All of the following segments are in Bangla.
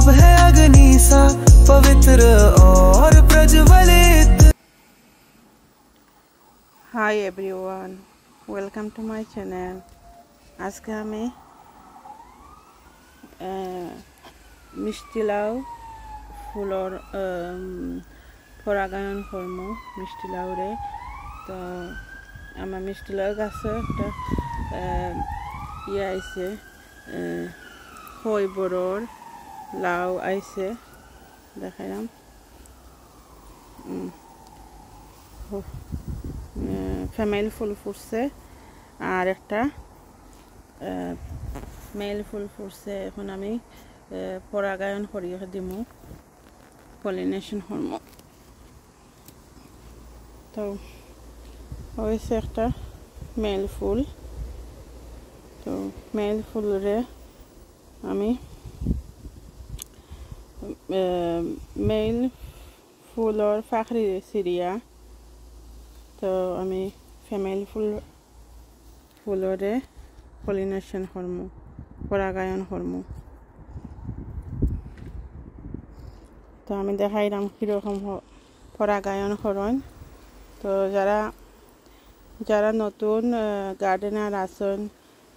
सुबह अग्नि सा पवित्र और प्रज्वलित। Hi everyone, welcome to my channel. আজকে আমি মিষ্টি লাউ ফুলর পরাগায়ন করব মিষ্টি লাউরে। তো আমার মিষ্টি লাউ গাছে একটা আইছে বড়র লাউ আইছে দেখাইলাম। ফিমেল ফুল ফুটছে আর একটা মেল ফুল ফুটছে। এখন আমি পরাগায়ন করিয়ে দিমু, পলিনেশন করবো। তো হয়েছে একটা মেল ফুল। তো মেল ফুলরে আমি মেল ফুলর ফাঁকরি সিরিয়া। তো আমি ফিমেল ফুলরে পলিনেশন করবো, পরাগায়ন করবো। তো আমি দেখাইলাম কীরকম পরাগায়ন করেন। তো যারা নতুন গার্ডেনার আছেন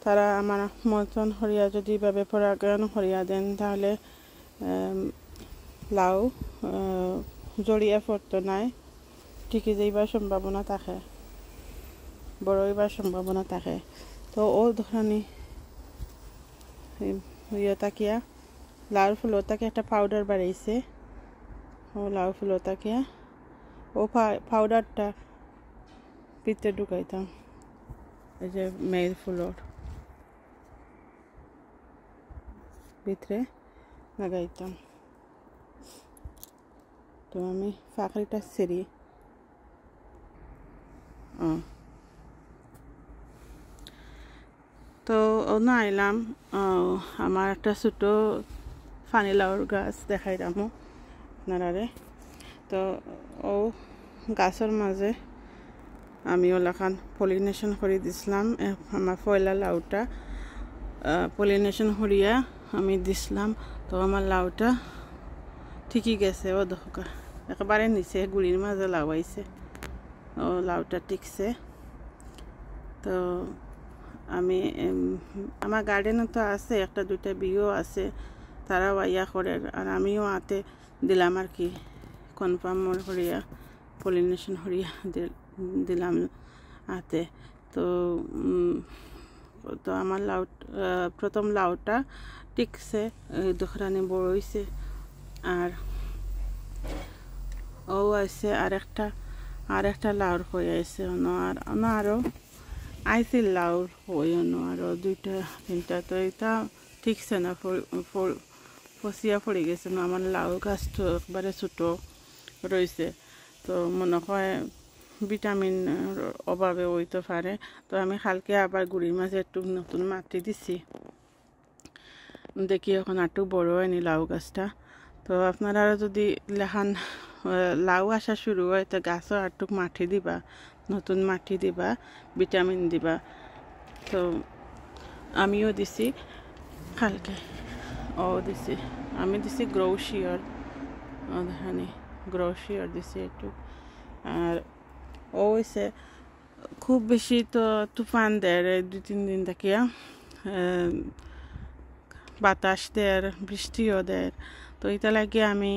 তারা আমার মতন হরিয়া যদি এভাবে পরাগায়ন করিয়া দেন তাহলে লাউ জড়িয়ে পড়তো নাই, টিকে যাইবার সম্ভাবনা থাকে, বড় হইবার সম্ভাবনা থাকে। তো ও ধরনি তাকিয়া লাউ ফুল তাকে একটা পাউডার বাড়াইছে। ও লাউ ফুল তাকিয়া ও পাউডারটা ভিতরে ঢুকাইতাম, এই যে মেল ফুলর ভিতরে লাগাইতাম। তো আমি ফাঁকরিটা ছিঁড়ি। তো অন্য আইলাম আমার একটা ছোটো ফানি লাউর গাছ দেখাইলাম আপনারারে। তো ও গাছের মাঝে আমি ওলাখান পলিনেশন করে দিছিলাম। আমার পয়লা লাউটা পলিনেশন করিয়া আমি দিছিলাম। তো আমার লাউটা ঠিকই গেছে। ও দেখা একেবারে নিচে গুড়ির মাঝে লাউ আইছে। ও লাউটা টিকছে। তো আমি আমার গার্ডেনে তো আছে একটা দুইটা বিও আছে, তারাও আইয়া করে আর আমিও আতে দিলাম আর কি, কনফার্ম করিয়া পলিনেশন করিয়া দিলাম আতে। তো তো আমার প্রথম লাউটা টিকছে, দুখরানি বড় হয়েছে। আর ও আছে আর একটা লাউর হয়ে আছে আরও আইসিল লাউর হয়ে আরও দুইটা তিনটা। তো এটা ঠিকছে না, ফসিয়া পড়ে গেছে না। আমার লাউ গাছ তো একবারে ছোটো রয়েছে। তো মনে হয় ভিটামিন অভাবে হইতে পারে। তো আমি কালকে আবার গুড়ির মাঝে একটু নতুন মাটি দিছি, দেখি এখন একটু বড় হয়নি লাউ গাছটা। তো আপনারা যদি লেখান লাউ আসা শুরু হয় তো গাছও একটু মাটি দিবা, নতুন মাটি দিবা, ভিটামিন দিবা। তো আমিও দিছি কালকে, দিছি আমি দিছি গ্রোশিয়ার, দেখানি গ্রোশিয়ার দিছি একটু। আর হয়েছে খুব বেশি তো তুফান দেয় 2-3 দিন দেখিয়া, বাতাস দেয়, বৃষ্টিও দেয়। তো এটা লাগে আমি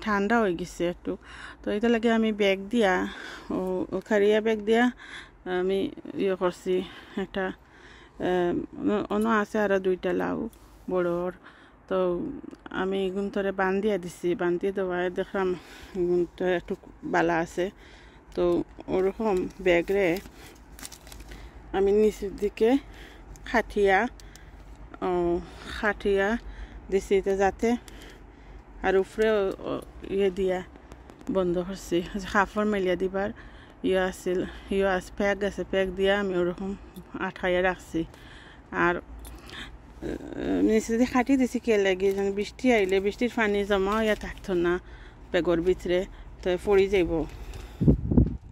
ঠান্ডা হয়ে গেছে একটু। তো এটা লাগে আমি ব্যাগ দিয়া খারিয়া ব্যাগ দিয়া আমি করছি একটা। অন্য আছে আরও দুইটা লাউ বড়র। তো আমি এগুন ধরে বান্ধিয়া দিছি, বান্ধিয়ে দেওয়ায় দেখলাম এগুনটা একটু বালা আছে। তো ওরকম ব্যাগরে আমি নিচের দিকে খাটিয়া দিছি যাতে, আর উপরে দিয়া বন্ধ করছি, কাপড় মেলিয়া দিবার আছিল প্যাক আছে, প্যাক দিয়া আমি ওরকম আঠাইয়া রাখছি। আর নিচে দিয়ে খাটি দিছি কে লাগে যেন বৃষ্টি আইলে বৃষ্টির পানি জমা হইয়া থাকতো না ব্যাগর ভিতরে, তো পড়ি যাইব,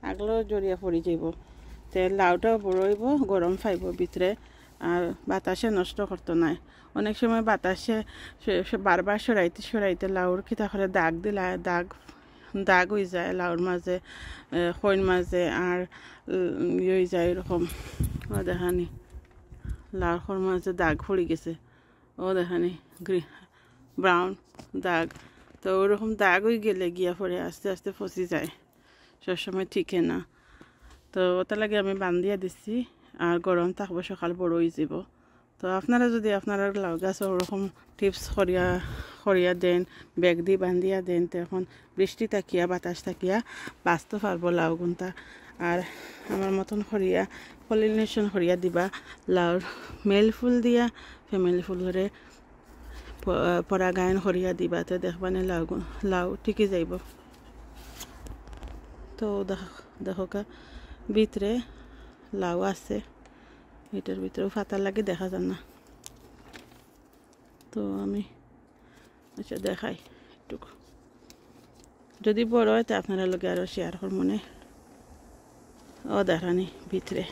আগলেও জড়িয়া পড়ি যাইব। তো লাউটাও বড় হইব, গরম পাইব ভিতরে। আর বাতাসে নষ্ট করতো না। অনেক সময় বাতাসে বারবার সরাইতে লাউর খিতা করে দাগ দিলা দাগ হয়ে যায় লাউর মাঝে, খৈন মাঝে, আর হয়ে যায় এরকম। ও দেখানি লাউর খোর মাঝে দাগ পড়ে গেছে, ও দেখানি ব্রাউন দাগ। তো ওরকম দাগ হয়ে গেলে গিয়া পরে আস্তে আস্তে ফসি যায়, সবসময় ঠিকে না। তো ওটা লাগে আমি বান্ধিয়া দিচ্ছি, আর গরম থাকবো, সকাল বড় হয়ে যাব। তো আপনারা যদি আপনারা লাউ গাছ ওরকম টিপস করিয়া দেন, ব্যাগ দিয়ে বান্ধিয়া দেন, তো এখন বৃষ্টি থাকিয়া বাতাস থাকিয়া বাঁচতে পারবো লাউ গুনটা। আর আমার মতন করিয়া পলিনেশন করিয়া দিবা লাউর মেল ফুল দিয়া ফিমেল ফুল করে পরাগায়ন করিয়া দিবা, তো দেখবানে লাউ ঠিকই যাইব। তো দেখো ভিতরে লাউ আছে, এটার ভিতরেও ফাতা লাগে দেখা যায় না। তো আমি আচ্ছা দেখাই একটু, যদি বড় হয় তো আপনারা লোকে আরও শেয়ার কর মনে। ও দেখানি ভিতরে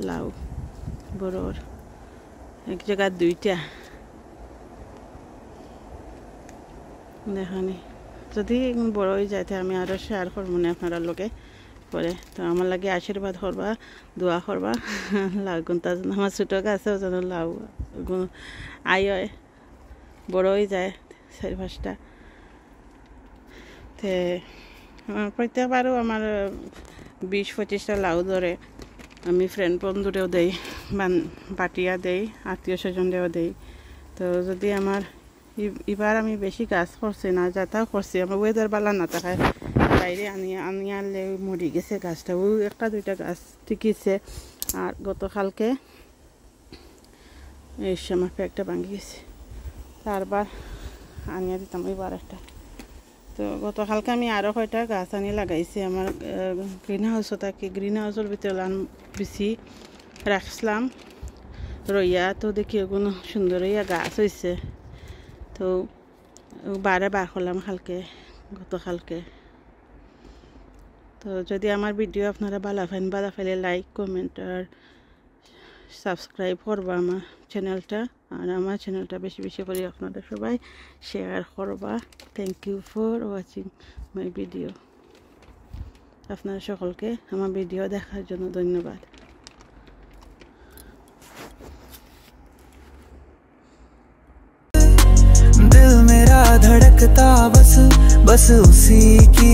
লাউ বড়র, এক জায়গায় দুইটা দেখানি। যদি বড় হয়ে যায় আমি আরও শেয়ার কর মনে আপনারা লোকে পরে। তো আমার লাগে আশীর্বাদ করবা, দোয়া করবা লাউ গুনটা যেন আমার ছোটো গাছেও যেন লাউ হয়, বড় হয়ে যায় 4-5টা। তে প্রত্যেকবারও আমার 20-25টা লাউ ধরে। আমি ফ্রেন্ড বন্ধুরেও দেই, বাটিয়া দেই, আত্মীয় স্বজনরেও দেই। তো যদি আমার এবার আমি বেশি গাছ করছি না, যাতাও করছি, আমার ওয়েদার বালা না থাকায় বাইরে আনলে মরি গেছে গাছটা, ও 1-2টা গাছ টিকিছে। আর গতকালকে এই আমার একটা ভাঙি গেছে, তারবার আনিয়া দিতাম এবার একটা। তো গতকালকে আমি আরও কয়টা গাছ আনি লাগাইছি আমার গ্রিন হাউসও থাকি। গ্রিন হাউসের ভিতরে বেশি রাখছিলাম রইয়া, তো দেখি ওগুলো সুন্দর হইয়া গাছ হয়েছে। তো বার করলাম গতকালকে। তো যদি আমার ভিডিও আপনারা ভালো ফেলে লাইক, কমেন্ট আর সাবস্ক্রাইব করবা আমার চ্যানেলটা। আর আমার চ্যানেলটা বেশি বেশি করে আপনারা সবাই শেয়ার করবা। Thank you for watching my video. আপনারা সকলকে আমার ভিডিও দেখার জন্য ধন্যবাদ। दिल मेरा धड़कता बस उसी की